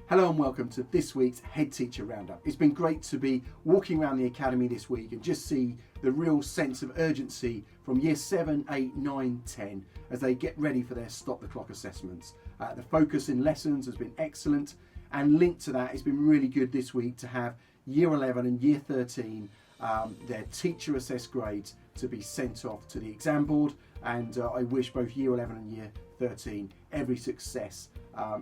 Hello and welcome to this week's Head Teacher Roundup. It's been great to be walking around the Academy this week and just see the real sense of urgency from Year 7, 8, 9, 10 as they get ready for their Stop the Clock assessments. The focus in lessons has been excellent, and linked to that, it's been really good this week to have Year 11 and Year 13, their teacher assessed grades to be sent off to the exam board, and I wish both Year 11 and Year 13 every success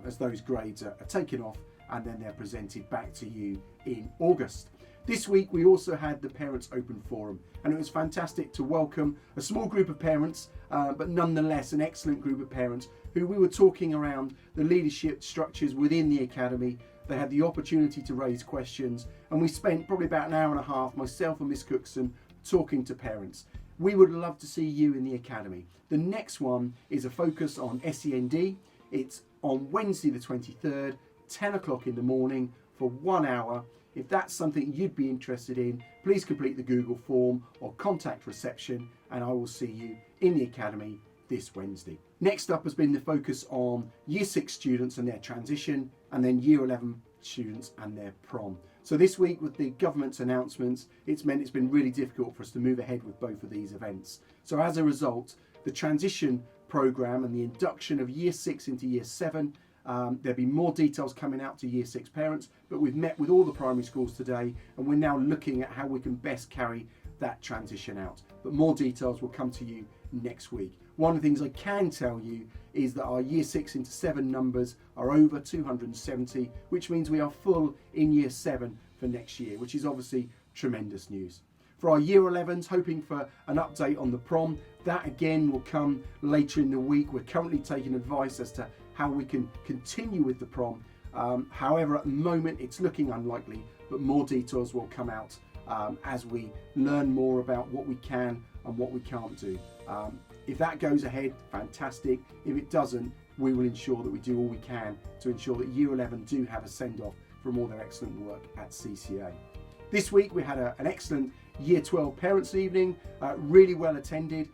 as those grades are taken off and then they're presented back to you in August. This week we also had the Parents Open Forum, and it was fantastic to welcome a small group of parents, but nonetheless an excellent group of parents who we were talking around the leadership structures within the Academy. They had the opportunity to raise questions, and we spent probably about an hour and a half, myself and Miss Cookson, talking to parents. We would love to see you in the Academy. The next one is a focus on SEND. It's on Wednesday the 23rd, 10 o'clock in the morning for 1 hour. If that's something you'd be interested in, please complete the Google form or contact reception, and I will see you in the Academy this Wednesday. Next up has been the focus on Year 6 students and their transition, and then Year 11 students and their prom. So this week, with the government's announcements, it's meant it's been really difficult for us to move ahead with both of these events. So as a result, the transition programme and the induction of Year 6 into Year 7, there'll be more details coming out to Year 6 parents, but we've met with all the primary schools today and we're now looking at how we can best carry that transition out. But more details will come to you next week. One of the things I can tell you is that our Year 6 into 7 numbers are over 270, which means we are full in Year 7 for next year, which is obviously tremendous news. For our Year 11s, hoping for an update on the prom. That again will come later in the week. We're currently taking advice as to how we can continue with the prom. However, at the moment it's looking unlikely, but more details will come out as we learn more about what we can and what we can't do. If that goes ahead, fantastic. If it doesn't, we will ensure that we do all we can to ensure that Year 11 do have a send-off from all their excellent work at CCA. This week we had an excellent Year 12 Parents' Evening, really well attended.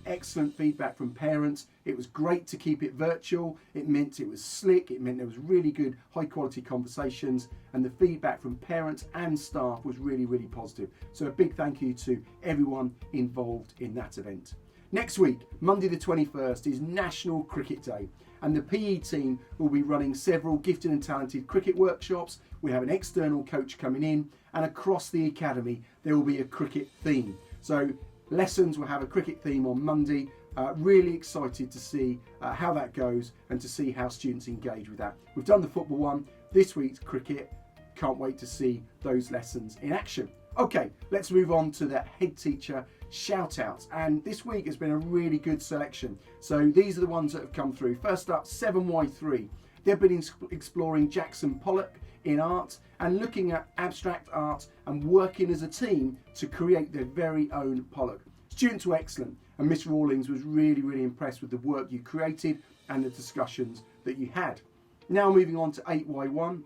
Excellent feedback from parents. It was great to keep it virtual. It meant it was slick. It meant there was really good high quality conversations, and the feedback from parents and staff was really, really positive. So a big thank you to everyone involved in that event. Next week, Monday the 21st, is National Cricket Day, and the PE team will be running several gifted and talented cricket workshops. We have an external coach coming in, and across the Academy there will be a cricket theme. So lessons will have a cricket theme on Monday. Really excited to see how that goes and to see how students engage with that. We've done the football one. This week's cricket. Can't wait to see those lessons in action. Okay, let's move on to the head teacher shout-outs. And this week has been a really good selection. So these are the ones that have come through. First up, 7Y3. They've been exploring Jackson Pollock in art and looking at abstract art and working as a team to create their very own Pollock. Students were excellent, and Miss Rawlings was really, really impressed with the work you created and the discussions that you had. Now moving on to 8Y1,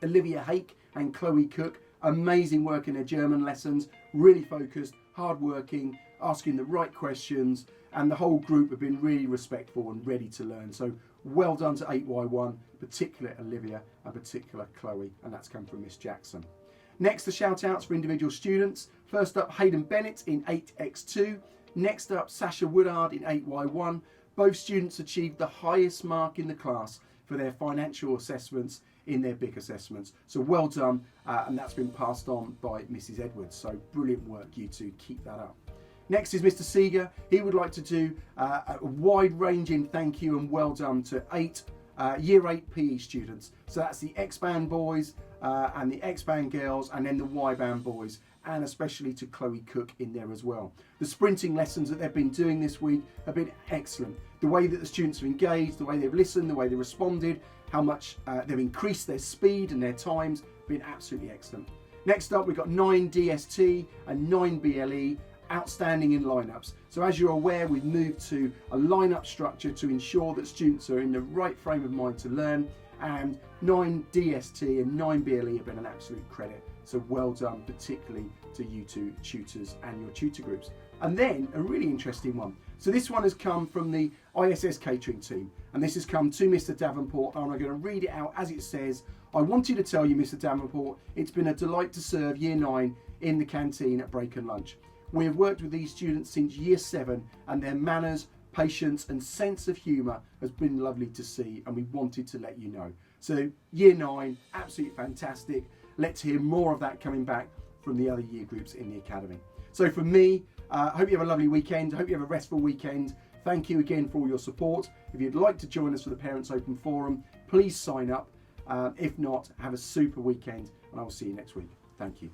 Olivia Hake and Chloe Cook. Amazing work in their German lessons, really focused, hard-working, asking the right questions, and the whole group have been really respectful and ready to learn. So well done to 8Y1, particular Olivia and particular Chloe, and that's come from Miss Jackson. Next, the shout-outs for individual students. First up, Hayden Bennett in 8X2. Next up, Sasha Woodard in 8Y1. Both students achieved the highest mark in the class for their financial assessments in their BIC assessments. So well done, and that's been passed on by Mrs. Edwards. So brilliant work, you two, keep that up. Next is Mr. Sega. He would like to do a wide-ranging thank you and well done to 8 Year 8 PE students. So that's the X-Band boys and the X-Band girls, and then the Y-Band boys, and especially to Chloe Cook in there as well. The sprinting lessons that they've been doing this week have been excellent. The way that the students have engaged, the way they've listened, the way they responded, how much they've increased their speed and their times, been absolutely excellent. Next up, we've got 9 DST and 9 BLE, outstanding in lineups. So as you're aware, we've moved to a lineup structure to ensure that students are in the right frame of mind to learn, and 9 DST and 9 BLE have been an absolute credit. So well done, particularly to you two tutors and your tutor groups. And then a really interesting one. So this one has come from the ISS catering team, and this has come to Mr. Davenport, and I'm going to read it out as it says. I wanted to tell you, Mr. Davenport, it's been a delight to serve Year 9 in the canteen at break and lunch. We have worked with these students since Year 7, and their manners, patience and sense of humour has been lovely to see, and we wanted to let you know. So Year 9, absolutely fantastic. Let's hear more of that coming back from the other year groups in the academy. So from me, I hope you have a lovely weekend. I hope you have a restful weekend. Thank you again for all your support. If you'd like to join us for the Parents Open Forum, please sign up. If not, have a super weekend, and I will see you next week. Thank you.